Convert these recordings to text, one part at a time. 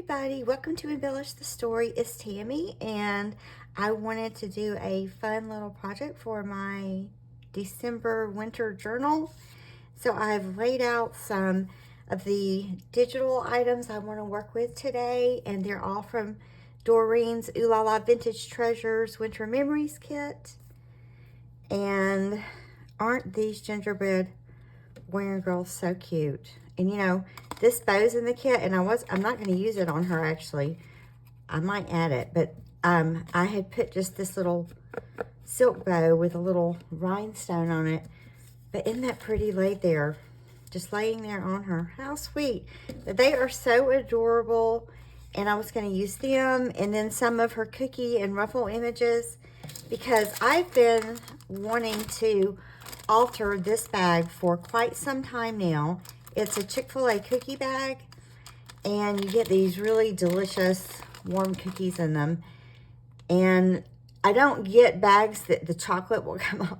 everybody, welcome to Embellish the Story. It's Tammy, and I wanted to do a fun little project for my December winter journal. So I've laid out some of the digital items I want to work with today, and they're all from Doreen's OohLaLa Vintage Treasures Winter Memories Kit. And aren't these gingerbread boy and girls so cute? And you know, this bow's in the kit, and I'm not going to use it on her actually. I might add it, but I had put just this little silk bow with a little rhinestone on it. But isn't that pretty laid there? Just laying there on her. How sweet. But they are so adorable, and I was going to use them and then some of her cookie and ruffle images because I've been wanting to alter this bag for quite some time now. It's a Chic-Fil-A cookie bag, and you get these really delicious warm cookies in them. And I don't get bags that the chocolate will come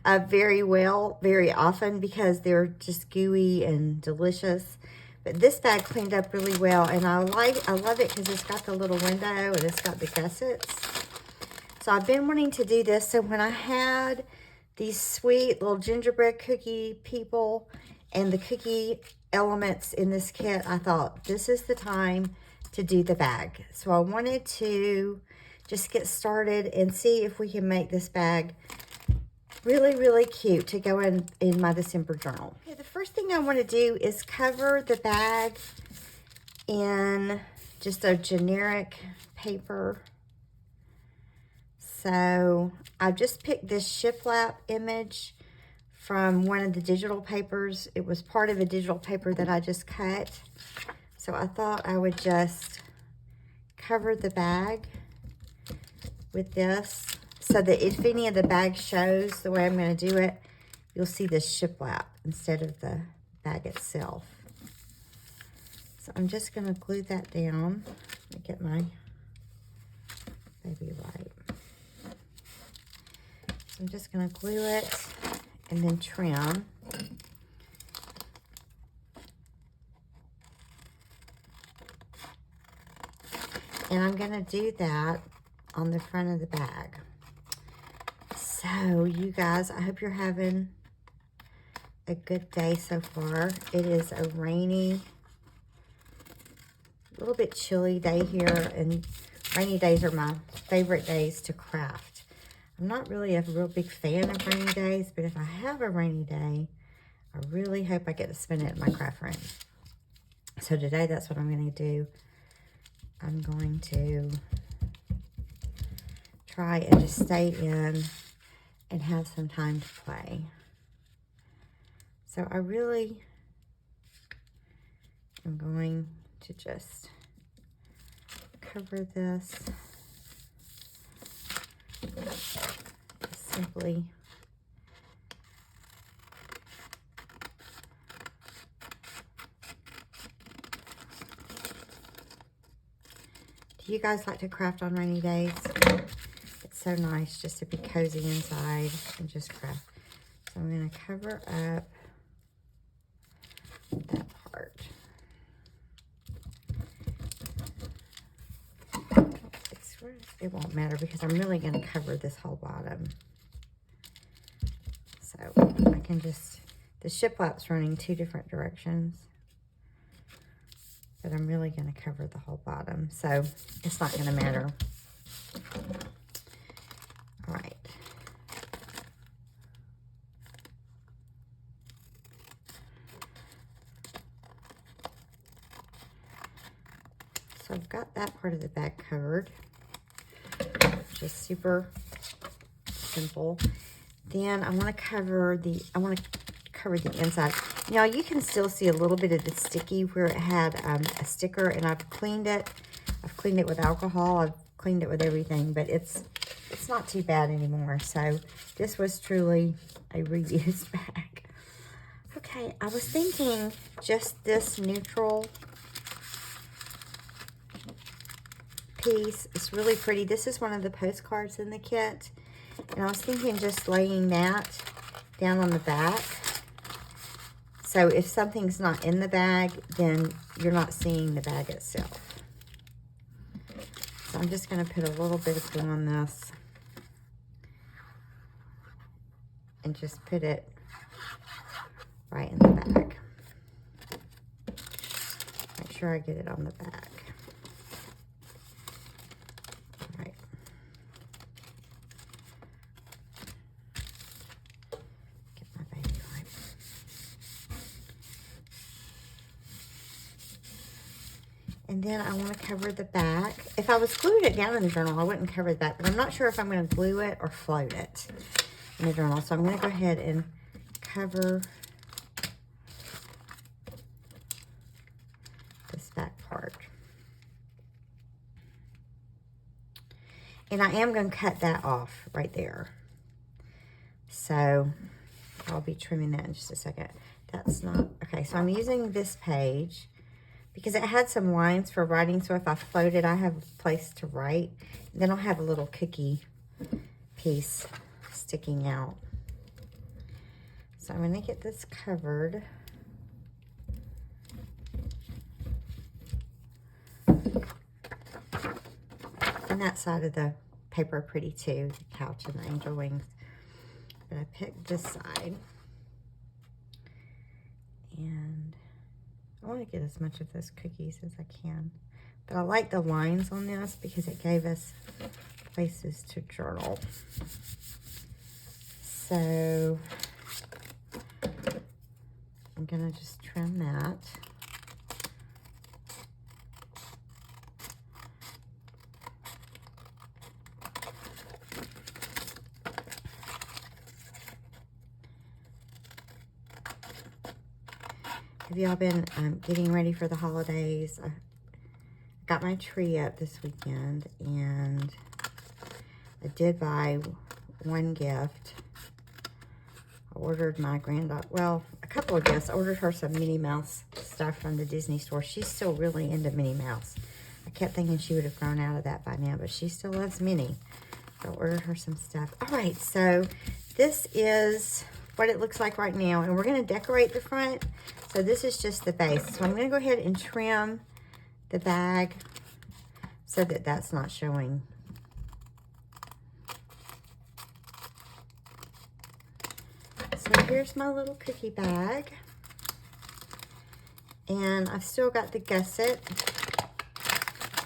off very often because they're just gooey and delicious. But this bag cleaned up really well, and I love it because it's got the little window and it's got the gussets. So I've been wanting to do this. So when I had these sweet little gingerbread cookie people and the cookie elements in this kit, I thought this is the time to do the bag. So I wanted to just get started and see if we can make this bag really cute to go in my December journal. Okay, the first thing I want to do is cover the bag in just a generic paper. So I just picked this shiplap image from one of the digital papers. It was part of a digital paper that I just cut. So I thought I would just cover the bag with this so that if any of the bag shows the way I'm going to do it, you'll see this shiplap instead of the bag itself. So I'm just going to glue that down. Let me get my baby right. So I'm just going to glue it and then trim. And I'm going to do that on the front of the bag. So you guys, I hope you're having a good day so far. It is a rainy, a little bit chilly day here, and rainy days are my favorite days to craft. I'm not really a real big fan of rainy days, but if I have a rainy day, I really hope I get to spend it in my craft room. So today, that's what I'm going to do. I'm going to try and just stay in and have some time to play. So I really am going to just cover this. Simply do you guys like to craft on rainy days? It's so nice just to be cozy inside and just craft. So I'm going to cover up that part. It won't matter because I'm really going to cover this whole bottom. So I can just, the shiplap's running 2 different directions, but I'm really going to cover the whole bottom. So it's not going to matter. All right. So I've got that part of the bag covered. Just super simple. Then I want to cover the inside. Now you can still see a little bit of the sticky where it had a sticker, and I've cleaned it. I've cleaned it with alcohol. I've cleaned it with everything, but it's not too bad anymore. So this was truly a reused bag. Okay, I was thinking just this neutral piece. It's really pretty. This is one of the postcards in the kit, and I was thinking just laying that down on the back. So if something's not in the bag, then you're not seeing the bag itself. I'm just going to put a little bit of glue on this and just put it right in the back. Make sure I get it on the back. All right. Get my baby wipe. And then I want to cover the back. If I was gluing it down in the journal, I wouldn't cover the back, but I'm not sure if I'm going to glue it or float it in the journal. So I'm going to go ahead and cover this back part. And I am going to cut that off right there. So I'll be trimming that in just a second. That's not, okay, so I'm using this page because it had some lines for writing, so if I float it, I have a place to write. Then I'll have a little cookie piece sticking out. So I'm going to get this covered. And that side of the paper pretty too, the couch and the angel wings. But I picked this side. And I want to get as much of those cookies as I can. But I like the lines on this because it gave us places to journal. So I'm going to just trim that. Have y'all been getting ready for the holidays? I got my tree up this weekend, and I did buy one gift. I ordered my granddaughter, well, a couple of gifts. I ordered her some Minnie Mouse stuff from the Disney store. She's still really into Minnie Mouse. I kept thinking she would have grown out of that by now, but she still loves Minnie. So I ordered her some stuff. All right, so this is what it looks like right now, and we're going to decorate the front. So this is just the base. So I'm going to go ahead and trim the bag so that that's not showing. So here's my little cookie bag. And I've still got the gusset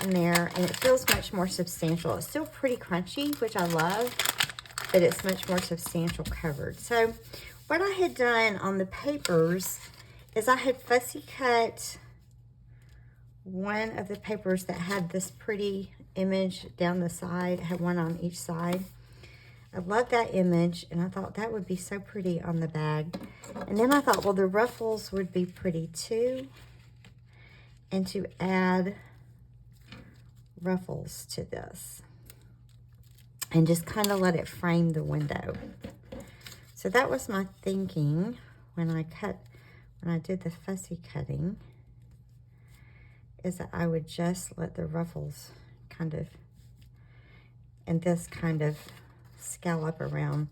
in there, and it feels much more substantial. It's still pretty crunchy, which I love, but it's much more substantial covered. So what I had done on the papers is I had fussy cut one of the papers that had this pretty image down the side. I had one on each side. I love that image, and I thought that would be so pretty on the bag. And then I thought, well, the ruffles would be pretty too, and to add ruffles to this and just kind of let it frame the window. So that was my thinking when I did the fussy cutting, is that I would just let the ruffles kind of, and this kind of scallop around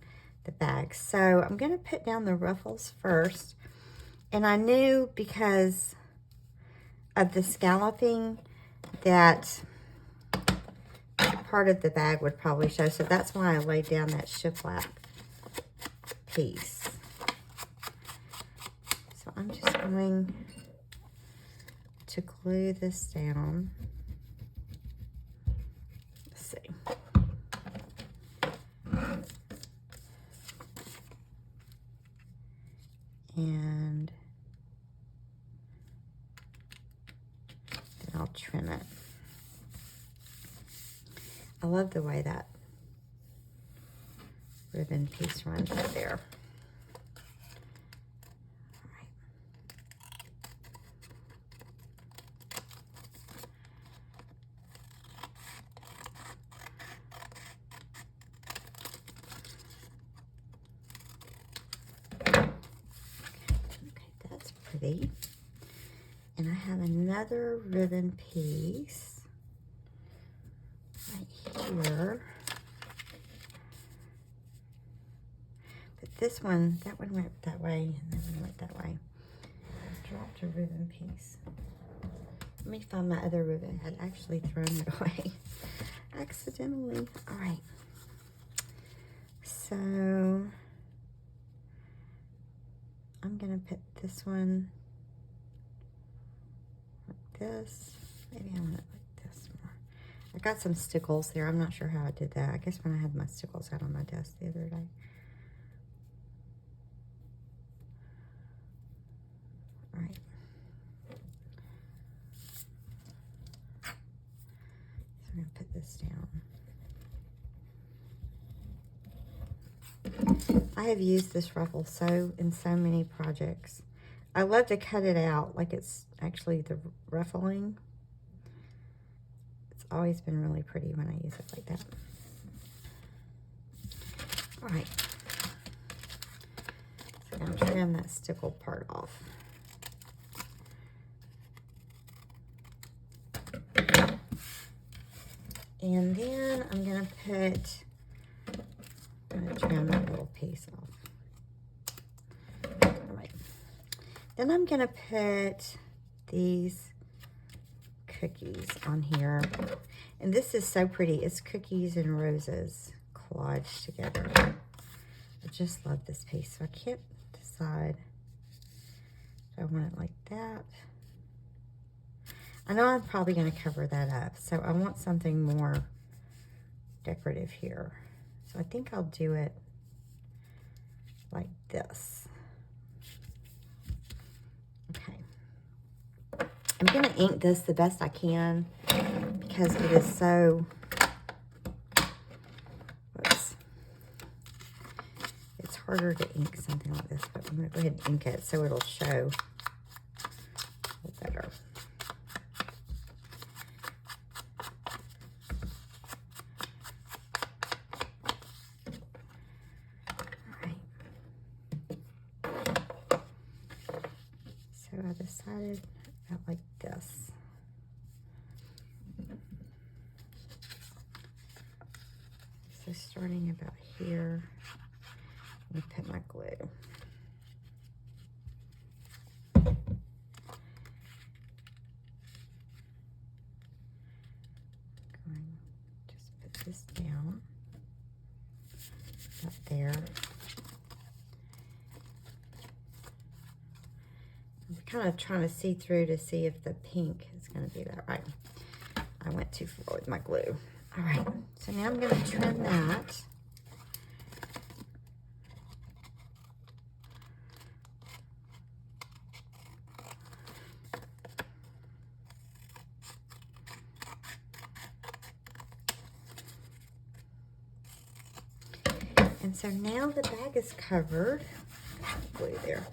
the bag. So I'm going to put down the ruffles first. And I knew because of the scalloping that part of the bag would probably show. So that's why I laid down that shiplap piece. So I'm just going to glue this down. Let's see. And then I'll trim it. I love the way that ribbon piece runs right there. And I have another ribbon piece right here. But this one, that one went that way, and that one went that way. I dropped a ribbon piece. Let me find my other ribbon. I had actually thrown it away. accidentally. All right. So I'm gonna put this one like this. Maybe I want it like this more. I got some stickles there. I'm not sure how I did that. I guess when I had my stickles out on my desk the other day. All right. So I'm gonna put this down. I have used this ruffle in so many projects. I love to cut it out like it's actually the ruffling. It's always been really pretty when I use it like that. All right. So I'm going to trim that stickle part off. And then I'm going to trim that little piece off. All right. Then I'm going to put these cookies on here. And this is so pretty. It's cookies and roses collaged together. I just love this piece. So I can't decide if I want it like that. I know I'm probably going to cover that up. So I want something more decorative here. So I think I'll do it like this. Okay. I'm going to ink this the best I can because it is so, whoops. It's harder to ink something like this, but I'm going to go ahead and ink it so it'll show a little better. So I decided about like this. So starting about here, I'm gonna put my glue. Just put this down, up there. I'm kind of trying to see through to see if the pink is going to be that right. I went too far with my glue. All right, so now I'm going to trim that. And so now the bag is covered. Glue there.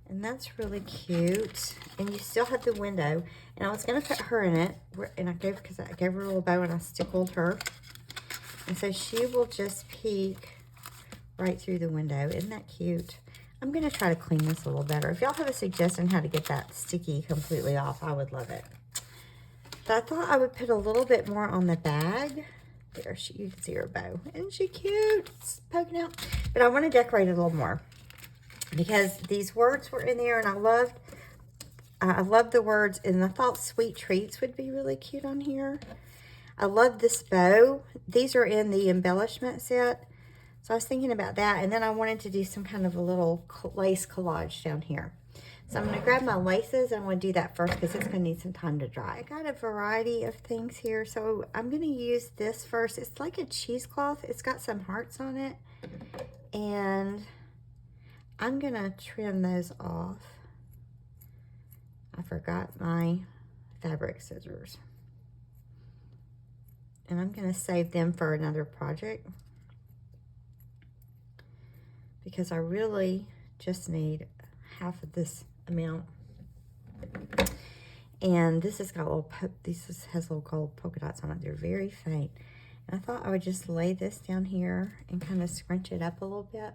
And that's really cute. And you still have the window. And I was going to put her in it. And I gave her a little bow and I stickled her. And so she will just peek right through the window. Isn't that cute? I'm going to try to clean this a little better. If y'all have a suggestion how to get that sticky completely off, I would love it. But I thought I would put a little bit more on the bag. There, you can see her bow. Isn't she cute? It's poking out. But I want to decorate it a little more, because these words were in there, and I loved the words, and I thought sweet treats would be really cute on here. I love this bow. These are in the embellishment set, so I was thinking about that, and then I wanted to do some kind of a little lace collage down here. So I'm going to grab my laces, and I'm going to do that first because it's going to need some time to dry. I got a variety of things here, so I'm going to use this first. It's like a cheesecloth. It's got some hearts on it, and I'm going to trim those off. I forgot my fabric scissors. And I'm going to save them for another project, because I really just need half of this amount. And this has got has little gold polka dots on it. They're very faint. And I thought I would just lay this down here and kind of scrunch it up a little bit.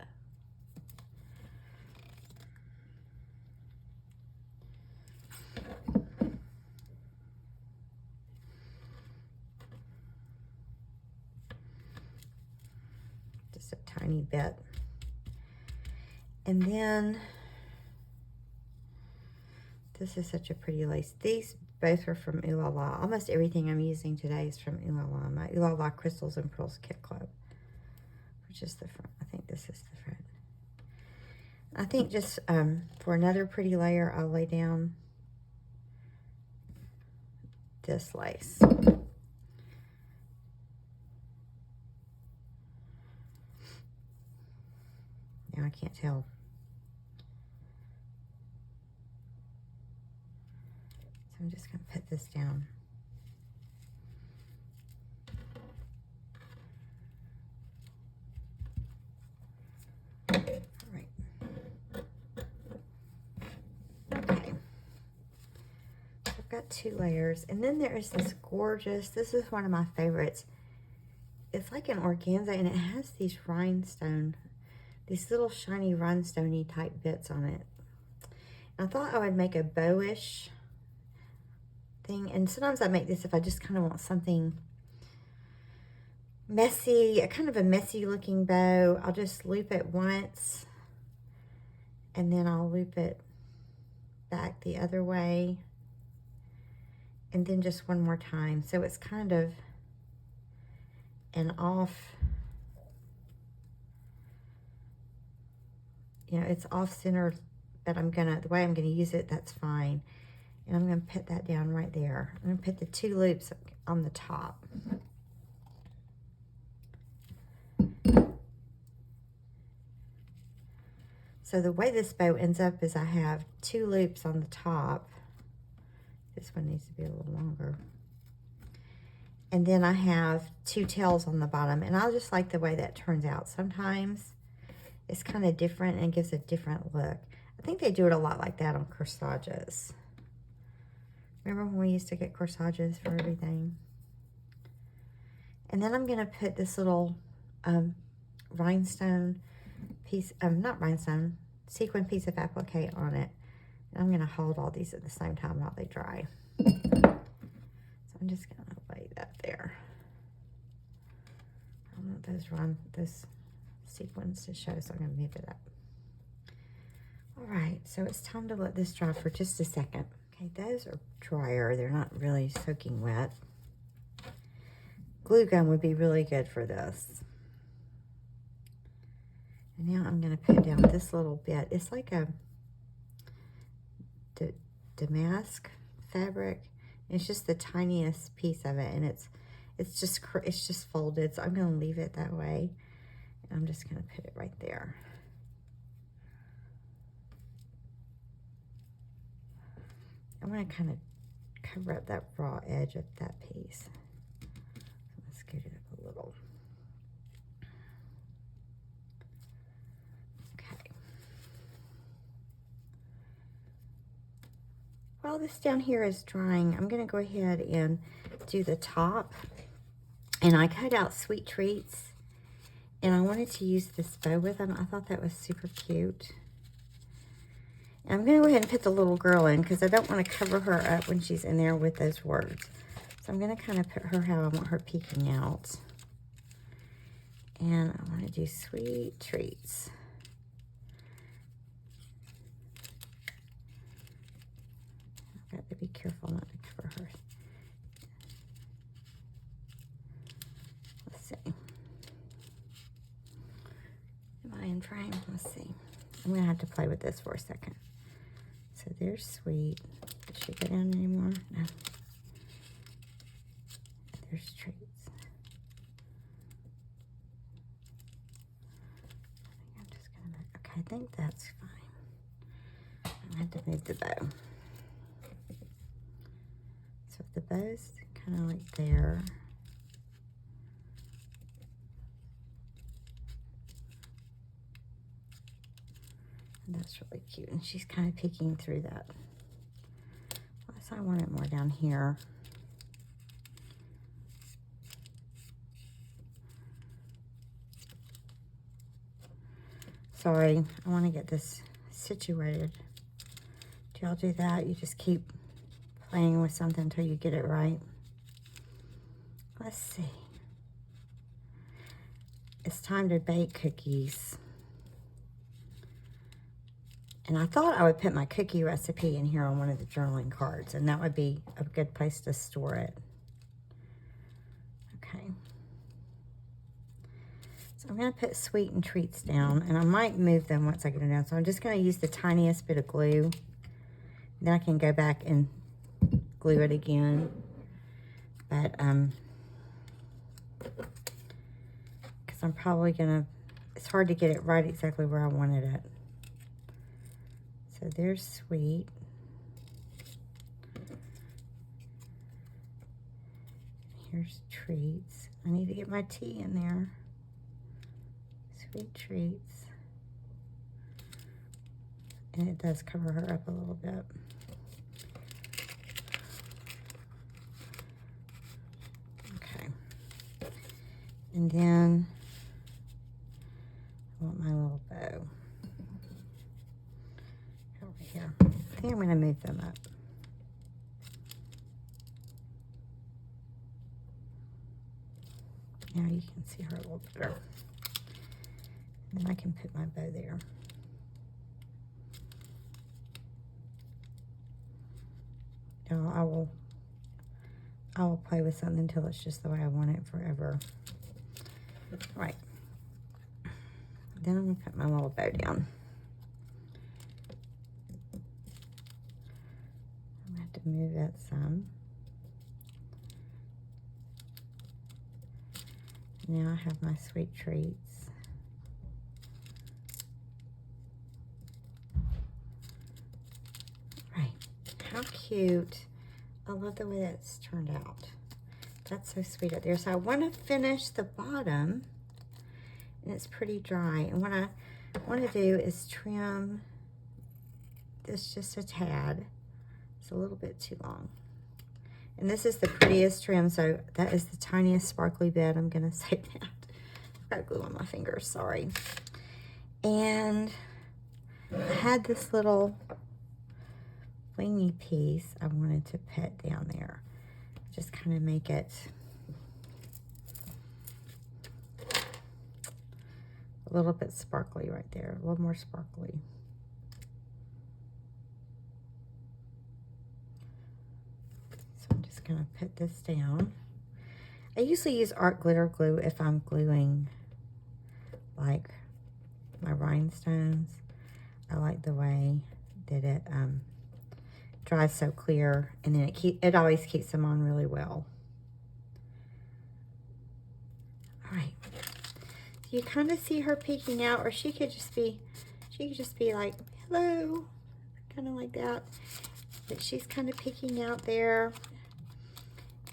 Just a tiny bit. And then this is such a pretty lace. These Both are from OohLaLa. Almost everything I'm using today is from OohLaLa. My OohLaLa Crystals and Pearls Kit Club, which is the front. I think this is the front. I think just for another pretty layer, I'll lay down this lace. Now I can't tell. So I'm just going to put this down. All right. Okay. So I've got 2 layers. And then there is this gorgeous, this is one of my favorites. It's like an organza, and it has these rhinestone, these little shiny rhinestone-y type bits on it. I thought I would make a bowish thing, and sometimes I make this if I just kind of want something messy, a kind of a messy looking bow. I'll just loop it once, and then I'll loop it back the other way, and then just one more time. So it's kind of an off, you know, it's off center, but the way I'm gonna use it, that's fine. And I'm gonna put that down right there. I'm gonna put the 2 loops on the top. So the way this bow ends up is I have 2 loops on the top. This one needs to be a little longer. And then I have 2 tails on the bottom, and I just like the way that turns out. Sometimes it's kind of different and gives a different look. I think they do it a lot like that on corsages. Remember when we used to get corsages for everything? And then I'm going to put this little rhinestone piece, not rhinestone, sequin piece of applique on it. And I'm going to hold all these at the same time while they dry. So I'm just going to lay that there. I don't want those sequins to show, so I'm going to move it up. All right, so it's time to let this dry for just a second. Okay, those are drier. They're not really soaking wet. Glue gun would be really good for this. And now I'm going to put down this little bit. It's like a damask fabric. It's just the tiniest piece of it, and it's just folded. So I'm going to leave it that way. And I'm just going to put it right there. I'm going to kind of cover up that raw edge of that piece. I'm going to scoot it up a little. Okay. While this down here is drying, I'm going to go ahead and do the top. And I cut out Sweet Treats, and I wanted to use this bow with them. I thought that was super cute. I'm going to go ahead and put the little girl in because I don't want to cover her up when she's in there with those words. So I'm going to kind of put her how I want her peeking out. And I want to do Sweet Treats. I've got to be careful not to cover her. Let's see. Am I in frame? Let's see. I'm going to have to play with this for a second. So there's Sweet. Did she go down anymore? No. There's Treats. I think I'm just going to, okay, I think that's fine. I have to move the bow. So the bow's kind of like there. That's really cute, and she's kind of peeking through that. So I want it more down here. Sorry, I want to get this situated. Do y'all do that? You just keep playing with something until you get it right. Let's see. It's time to bake cookies. And I thought I would put my cookie recipe in here on one of the journaling cards, and that would be a good place to store it. Okay. So I'm going to put sweet and treats down, and I might move them once I get them down. So I'm just going to use the tiniest bit of glue. Then I can go back and glue it again. But, because I'm probably going to, it's hard to get it right exactly where I wanted it. So there's sweet. Here's treats. I need to get my tea in there. Sweet treats. And it does cover her up a little bit. Okay. And then I want my little bow. Here. I think I'm going to move them up. Now you can see her a little better. And then I can put my bow there. Now I will play with something until it's just the way I want it forever. All right. Then I'm going to put my little bow down. To move that some. Now I have my sweet treats. Right. How cute. I love the way that's turned out. That's so sweet up there. So I want to finish the bottom, and it's pretty dry. And what I want to do is trim this just a tad. A little bit too long. And this is the prettiest trim, so that is the tiniest sparkly bit. I'm going to say that. I've got glue on my fingers, sorry. And I had this little blingy piece I wanted to put down there. Just kind of make it a little bit sparkly right there. A little more sparkly. Gonna put this down. I usually use art glitter glue if I'm gluing like my rhinestones. I like the way that it dries so clear, and then it always keeps them on really well. All right, you kind of see her peeking out, or she could just be like, hello, kind of like that. But she's kind of peeking out there.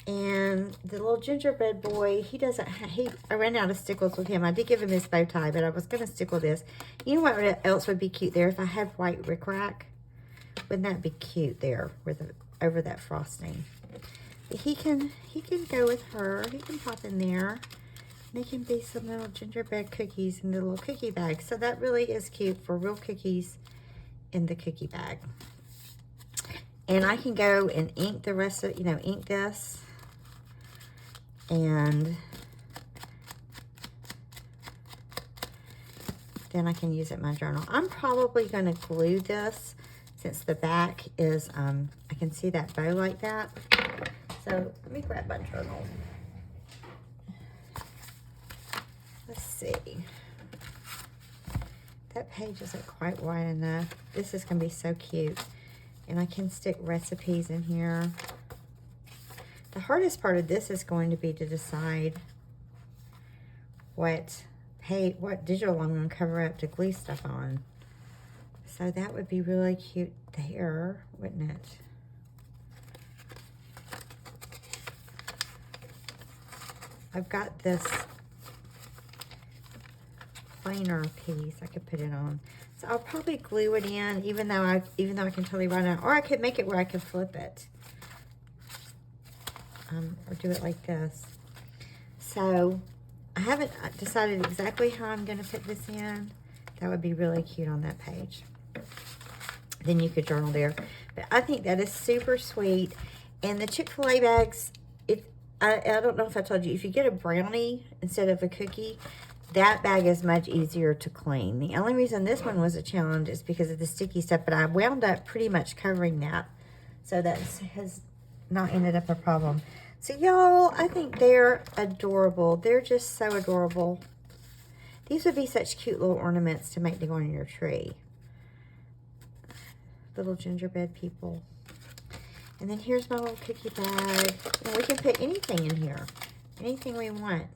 And the little gingerbread boy, I ran out of stickles with him. I did give him his bow tie, but I was going to stickle this. You know what else would be cute there? If I had white rickrack, wouldn't that be cute there over that frosting? But he can go with her. He can pop in there. And they can be some little gingerbread cookies in the little cookie bag. So that really is cute for real cookies in the cookie bag. And I can go and ink the rest of, ink this. And then I can use it in my journal. I'm probably going to glue this since the back is, I can see that bow like that. So let me grab my journal. Let's see. That page isn't quite wide enough. This is going to be so cute. And I can stick recipes in here. The hardest part of this is going to be to decide what digital I'm going to cover up to glue stuff on. So that would be really cute there, wouldn't it? I've got this planer piece I could put it on. So I'll probably glue it in, even though I can totally run it, or I could make it where I could flip it. Or do it like this. So I haven't decided exactly how I'm going to put this in. That would be really cute on that page. Then you could journal there. But I think that is super sweet. And the Chick-Fil-A bags, I don't know if I told you, if you get a brownie instead of a cookie, that bag is much easier to clean. The only reason this one was a challenge is because of the sticky stuff, but I wound up pretty much covering that. So that has not ended up a problem. So y'all, I think they're adorable. They're just so adorable. These would be such cute little ornaments to make to go on your tree. Little gingerbread people. And then here's my little cookie bag. And we can put anything in here. Anything we want.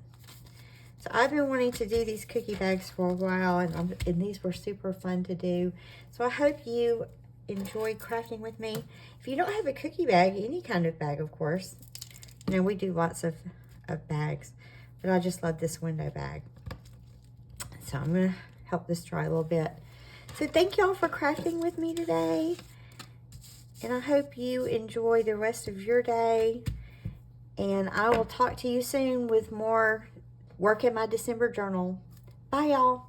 So I've been wanting to do these cookie bags for a while, and these were super fun to do. So I hope you enjoy crafting with me. If you don't have a cookie bag, any kind of bag, of course. You know, we do lots of bags, but I just love this window bag. So I'm going to help this dry a little bit. So thank y'all for crafting with me today. And I hope you enjoy the rest of your day. And I will talk to you soon with more work in my December journal. Bye, y'all.